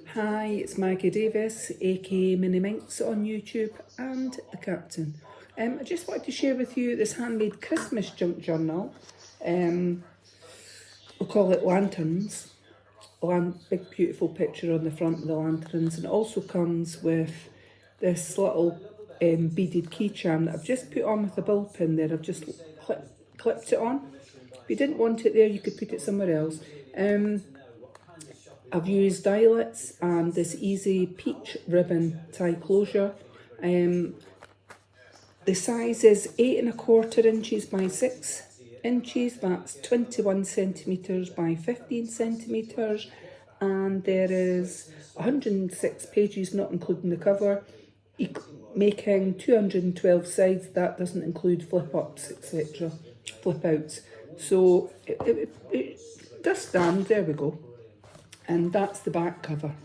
Hi, it's Maggie Davis, aka Mini Minx on YouTube, and the Captain. I just wanted to share with you this handmade Christmas junk journal. We'll call it lanterns. Big beautiful picture on the front of the lanterns, and it also comes with this little beaded key charm that I've just put on with a ball pin there. I've just clipped it on. If you didn't want it there, you could put it somewhere else. I've used eyelets and this easy peach ribbon tie closure. The size is 8¼ inches by 6 inches. That's 21 centimetres by 15 centimetres. And there is 106 pages, not including the cover, making 212 sides. That doesn't include flip ups, etc., flip outs. So it does stand, there we go. And that's the back cover.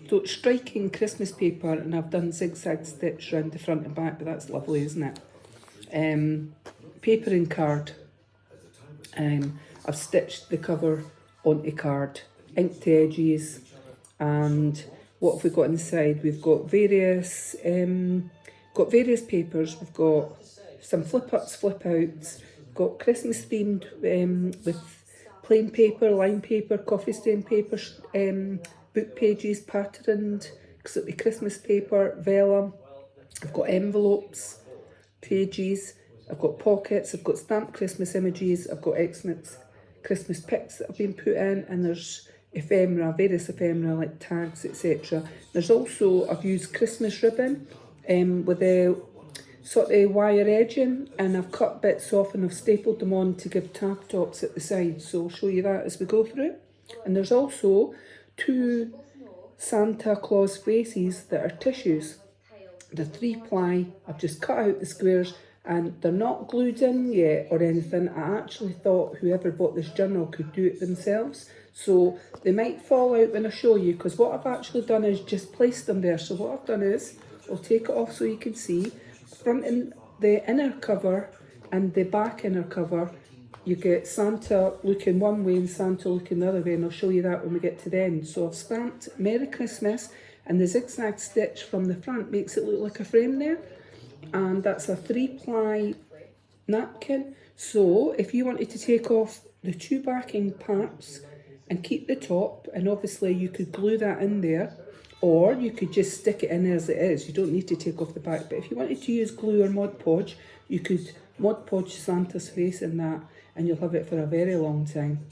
So it's striking Christmas paper, and I've done zigzag stitch around the front and back, but that's lovely, isn't it? Paper and card. I've stitched the cover onto card, inked the edges, and what have we got inside? We've got various papers. We've got some flip ups, flip outs. Got Christmas themed with plain paper, line paper, coffee stain paper, book pages patterned, Christmas paper, vellum. I've got envelopes, pages. I've got pockets. I've got stamped Christmas images. I've got Xmas Christmas pics that have been put in, and there's ephemera, various ephemera like tags, etc. There's also, I've used Christmas ribbon with a sort of wire edging, and I've cut bits off and I've stapled them on to give tab tops at the side, so I'll show you that as we go through it. And there's also 2 Santa Claus faces that are tissues. They're 3-ply. I've just cut out the squares and they're not glued in yet or anything. I actually thought whoever bought this journal could do it themselves, so they might fall out when I show you, because what I've actually done is just placed them there. So what I've done is, I'll take it off so you can see, front in the inner cover and the back inner cover, you get Santa looking one way and Santa looking the other way, and I'll show you that when we get to the end. So I've stamped Merry Christmas, and the zigzag stitch from the front makes it look like a frame there, and that's a 3-ply napkin. So if you wanted to take off the 2 backing parts and keep the top, and obviously you could glue that in there, or you could just stick it in as it is. You don't need to take off the back. But if you wanted to use glue or Mod Podge, you could Mod Podge Santa's face in that, and you'll have it for a very long time.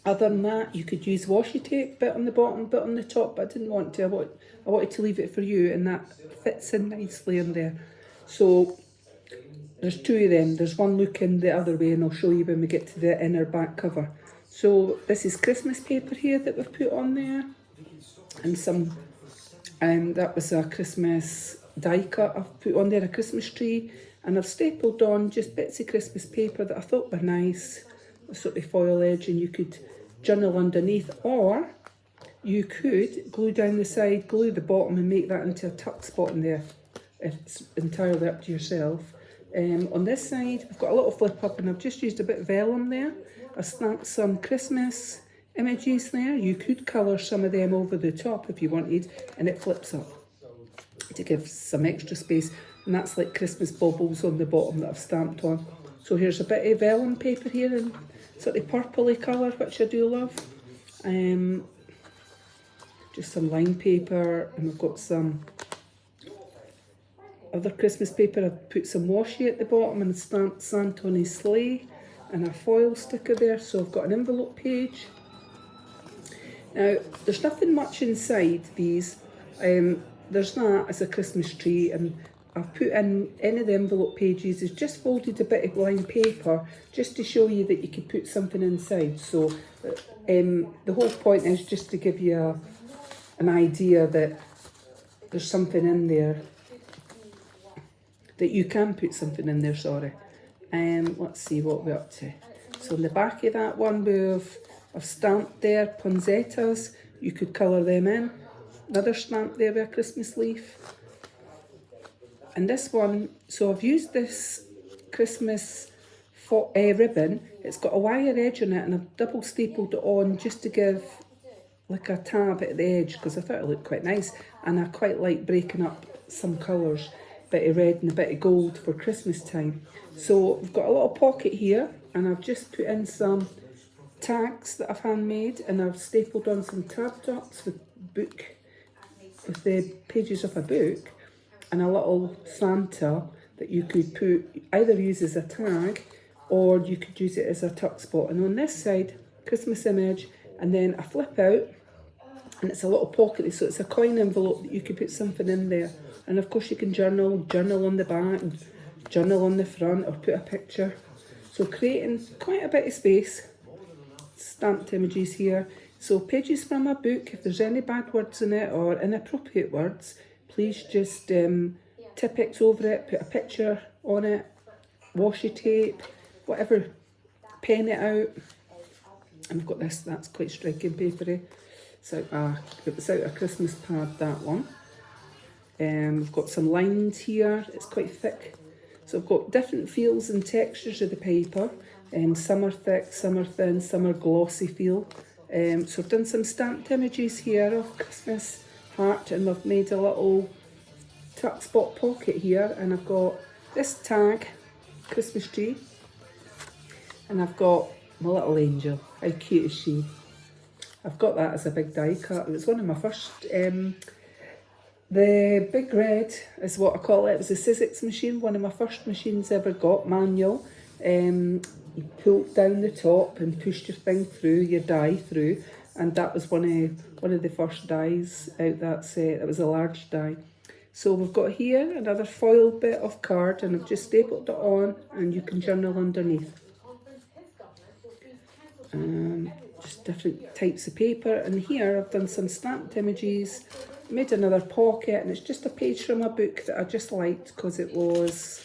Other than that, you could use washi tape, bit on the bottom, bit on the top, but I didn't want to. I wanted to leave it for you, and that fits in nicely in there. So there's 2 of them. There's one looking the other way, and I'll show you when we get to the inner back cover. So this is Christmas paper here that we've put on there, and some, that was a Christmas die cut I've put on there, a Christmas tree, and I've stapled on just bits of Christmas paper that I thought were nice, a sort of foil edge, and you could journal underneath, or you could glue down the side, glue the bottom, and make that into a tuck spot in there. It's entirely up to yourself. On this side, we've got a little flip up, and I've just used a bit of vellum there. I've stamped some Christmas images there. You could colour some of them over the top if you wanted, and it flips up to give some extra space, and that's like Christmas baubles on the bottom that I've stamped on. So here's a bit of vellum paper here in sort of purpley colour, which I do love. Just some line paper, and we've got some other Christmas paper. I've put some washi at the bottom and stamped Santa on his sleigh, and a foil sticker there. So I've got an envelope page. Now, there's nothing much inside these. There's that as a Christmas tree, and I've put in any of the envelope pages is just folded a bit of line paper just to show you that you could put something inside. So the whole point is just to give you an idea that there's something in there, that you can put something in there, sorry. Let's see what we're up to. So in the back of that one, I've stamped there poinsettias. You could colour them in. Another stamp there with a Christmas leaf. And this one, so I've used this Christmas ribbon. It's got a wire edge on it, and I've double stapled it on just to give like a tab at the edge because I thought it looked quite nice, and I quite like breaking up some colours, a bit of red and a bit of gold for Christmas time. So I've got a little pocket here, and I've just put in some tags that I've handmade, and I've stapled on some tab tops with the pages of a book, and a little Santa that you could either use as a tag or you could use it as a tuck spot. And on this side, Christmas image, and then a flip out, and it's a little pocket, so it's a coin envelope that you could put something in there. And of course you can journal on the back, and journal on the front, or put a picture. So creating quite a bit of space. Stamped images here. So pages from a book, if there's any bad words in it or inappropriate words, please just Tipp-Ex over it, put a picture on it, washi tape, whatever, pen it out. And I've got this, that's quite striking papery. So it was out a Christmas pad, that one. We've got some lines here, it's quite thick. So I've got different feels and textures of the paper. Some are thick, some are thin, some are glossy feel. So I've done some stamped images here of Christmas heart, and I've made a little tuck spot pocket here, and I've got this tag, Christmas tree, and I've got my little angel. How cute is she? I've got that as a big die cut. It was one of my first, the Big Red is what I call it. It was a Sizzix machine, one of my first machines ever got, manual. You pulled down the top and pushed your thing through, your die through, and that was one of the first dies out that set. It was a large die. So we've got here another foil bit of card, and I've just stapled it on, and you can journal underneath. Just different types of paper, and here I've done some stamped images, made another pocket, and it's just a page from a book that I just liked because it was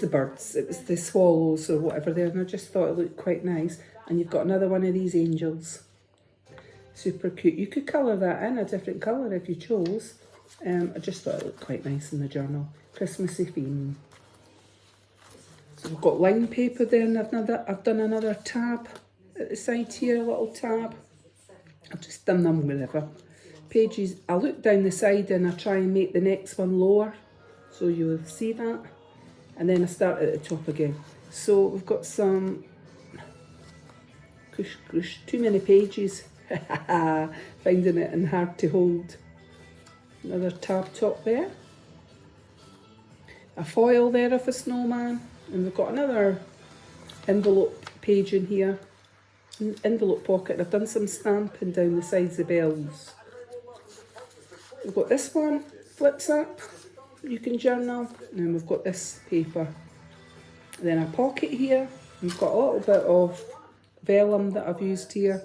the birds, it was the swallows or whatever there, and I just thought it looked quite nice. And you've got another one of these angels, super cute. You could colour that in a different colour if you chose. I just thought it looked quite nice in the journal, Christmassy theme. So we've got line paper there, and I've done another tab at the side here, a little tab. I've just done them wherever. Pages, I look down the side and I try and make the next one lower, so you'll see that. And then I start at the top again. So we've got some, too many pages, finding it and hard to hold. Another tab top there. A foil there of a snowman. And we've got another envelope page in here. An envelope pocket. I've done some stamping down the sides of bells. We've got this one, flips up. You can journal, and then we've got this paper. And then a pocket here. We've got a little bit of velum that I've used here.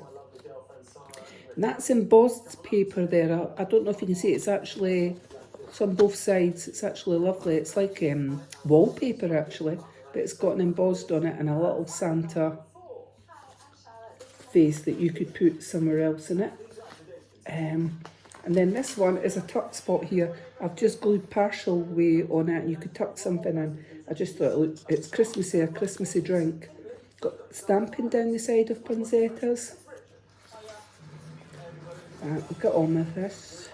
And that's embossed paper there. I don't know if you can see, it's actually, it's on both sides. It's actually lovely. It's like wallpaper actually, but it's got an embossed on it and a little Santa face that you could put somewhere else in it. And then this one is a tuck spot here. I've just glued partial way on it, and you could tuck something in. I just thought it's Christmassy, a Christmassy drink. Got stamping down the side of poinsettias. We'll get on with this.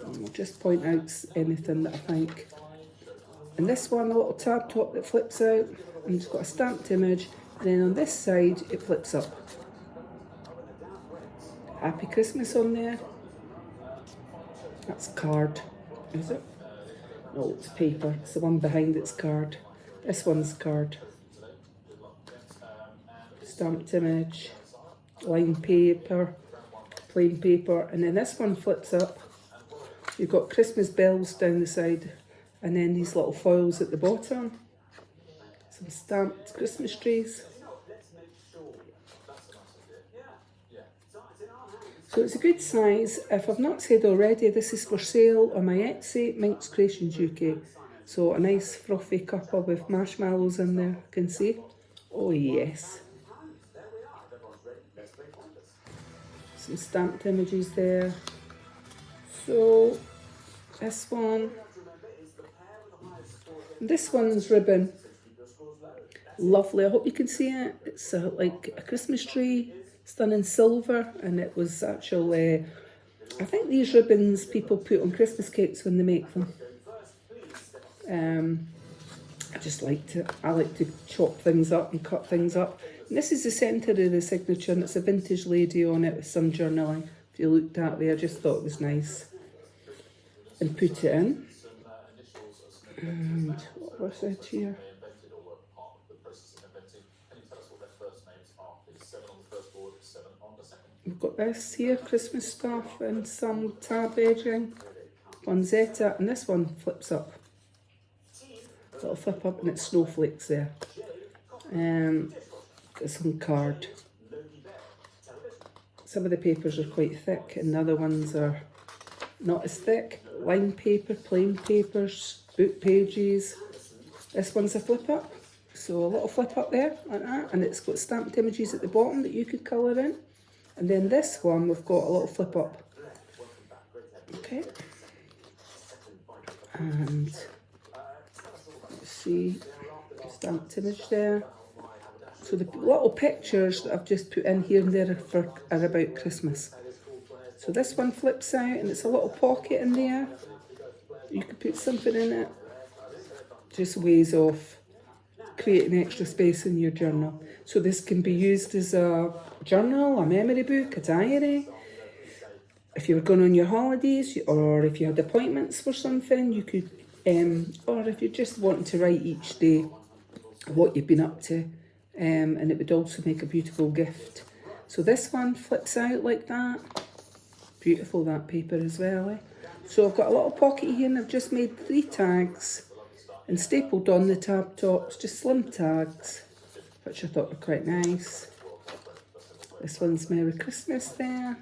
And we'll just point out anything that I think. And this one, a little tab top that flips out, and it's got a stamped image. And then on this side, it flips up. Happy Christmas on there. That's card, is it? No, it's paper. It's the one behind it's card. This one's card. Stamped image, line paper, plain paper, and then this one flips up. You've got Christmas bells down the side, and then these little foils at the bottom. Some stamped Christmas trees. So it's a good size. If I've not said already, this is for sale on my Etsy, MinxCreationsUK. So a nice frothy cuppa with marshmallows in there, you can see. Oh yes. Some stamped images there. So this one's ribbon. Lovely, I hope you can see it. It's like a Christmas tree, It's done in silver, and it was actually, I think these ribbons people put on Christmas cakes when they make them. I just liked it. I like to chop things up and cut things up. And this is the centre of the signature, and it's a vintage lady on it with some journaling. If you looked that way, I just thought it was nice. And put it in. And what was it here? We've got this here, Christmas stuff, and some tab edging, Bonzetta, and this one flips up. Little flip up, and it's snowflakes there. Got some card. Some of the papers are quite thick, and the other ones are not as thick. Line paper, plain papers, book pages. This one's a flip up, so a little flip up there, like that, and it's got stamped images at the bottom that you could colour in. And then this one, we've got a little flip up. Okay. And let's see, stamped image there. So the little pictures that I've just put in here and there are about Christmas. So this one flips out, and it's a little pocket in there. You could put something in it. Just ways of creating extra space in your journal. So this can be used as a journal, a memory book, a diary. If you were going on your holidays, or if you had appointments for something, you could, or if you're just wanting to write each day what you've been up to, and it would also make a beautiful gift. So this one flips out like that. Beautiful, that paper as well. So I've got a little pocket here, and I've just made 3 tags and stapled on the tab tops, just slim tags, which I thought were quite nice. This one's Merry Christmas there.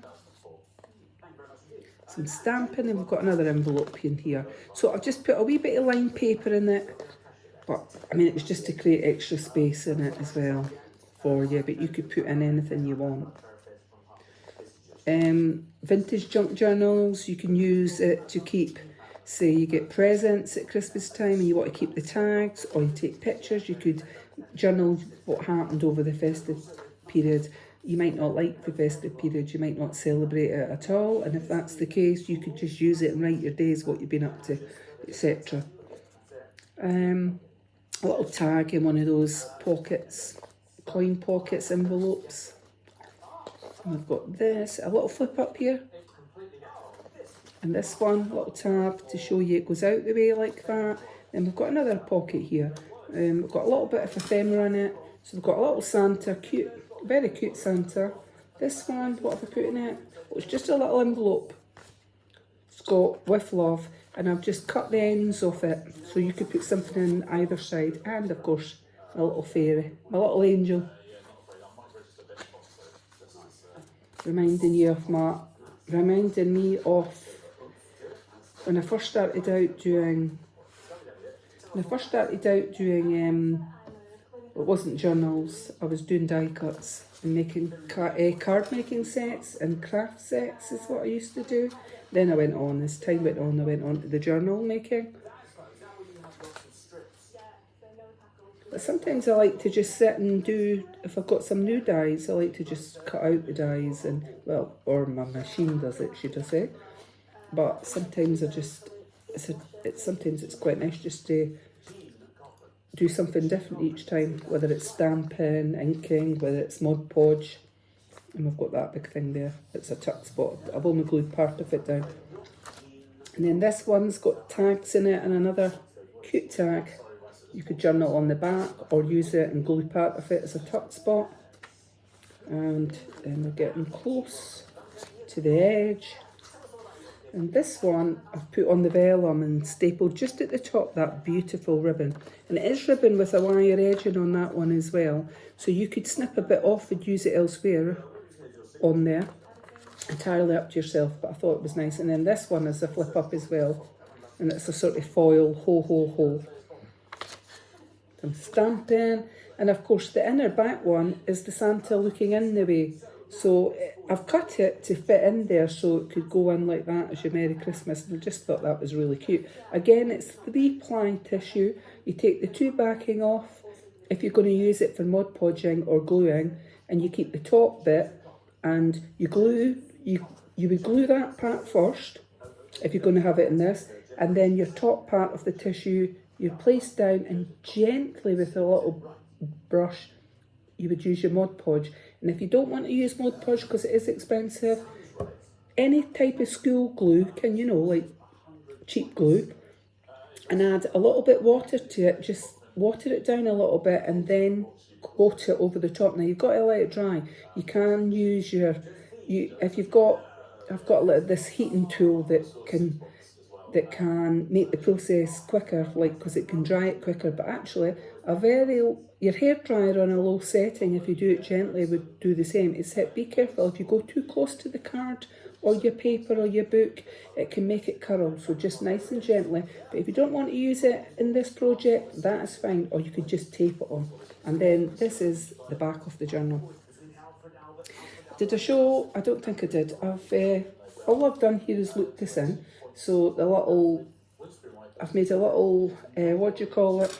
Some stamping, and we've got another envelope in here. So I've just put a wee bit of lined paper in it, but I mean, it was just to create extra space in it as well for you, but you could put in anything you want. Vintage junk journals, you can use it to keep, say you get presents at Christmas time and you want to keep the tags, or you take pictures. You could journal what happened over the festive period. You might not like the festive period, you might not celebrate it at all, and if that's the case, you could just use it and write your days, what you've been up to, etc. A little tag in one of those pockets, coin pockets, envelopes. And I've got this, a little flip up here, and this one, a little tab to show you it goes out the way like that. Then we've got another pocket here. We've got a little bit of ephemera in it. So we've got a little Santa, cute, very cute Santa. This one, what have I put in it? Well, it's just a little envelope. It's got with love, and I've just cut the ends off it, so you could put something in either side. And of course, a little fairy, my little angel. Reminding me of when I first started out doing, it wasn't journals, I was doing die cuts and making card making sets and craft sets is what I used to do. Then I went on, as time went on, I went on to the journal making. But sometimes I like to just sit and do, if I've got some new dies, I like to just cut out the dies and, well, or my machine does it, should I say. But sometimes sometimes it's quite nice just to do something different each time, whether it's stamping, inking, whether it's Mod Podge. And we've got that big thing there. It's a tuck spot. I've only glued part of it down. And then this one's got tags in it and another cute tag. You could journal on the back or use it and glue part of it as a tuck spot. And then we're getting close to the edge. And this one I've put on the vellum and stapled just at the top that beautiful ribbon. And it is ribbon with a wire edging on that one as well. So you could snip a bit off and use it elsewhere on there. Entirely up to yourself, but I thought it was nice. And then this one is a flip up as well. And it's a sort of foil, ho ho ho. Some stamping. And of course the inner back one is the Santa looking in the way. So I've cut it to fit in there so it could go in like that as your Merry Christmas, and I just thought that was really cute. Again, it's 3-ply tissue. You take the 2 backing off if you're going to use it for Mod Podging or gluing, and you keep the top bit and you would glue that part first if you're going to have it in this, and then your top part of the tissue you place down, and gently with a little brush you would use your Mod Podge. And if you don't want to use Mod Podge because it is expensive, any type of school glue can, you know, like cheap glue, and add a little bit water to it, just water it down a little bit and then coat it over the top. Now you've got to let it dry. You can use if you've got, I've got this heating tool that can make the process quicker, like, because it can dry it quicker. But actually your hairdryer on a low setting, if you do it gently, would do the same. Except be careful, if you go too close to the card or your paper or your book, it can make it curl. So just nice and gently. But if you don't want to use it in this project, that is fine, or you could just tape it on. And then this is the back of the journal. Did I show? I don't think I did. All I've done here is loop this in. So I've made a little, what do you call it?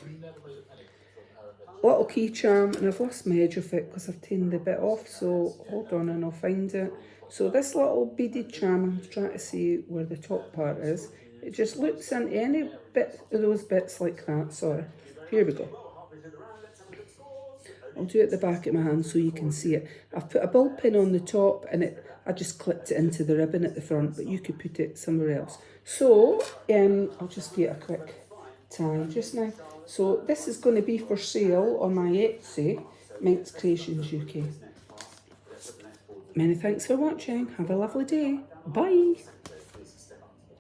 Little key charm, and I've lost my edge of it because I've taken the bit off. So hold on and I'll find it. So this little beaded charm, I'm trying to see where the top part is. It just loops into any bit of those bits like that. Sorry. Here we go. I'll do it at the back of my hand so you can see it. I've put a ball pin on the top, and I just clipped it into the ribbon at the front, but you could put it somewhere else. So I'll just get a quick tie just now. So this is going to be for sale on my Etsy, MinxCreationsUK. Many thanks for watching. Have a lovely day. Bye.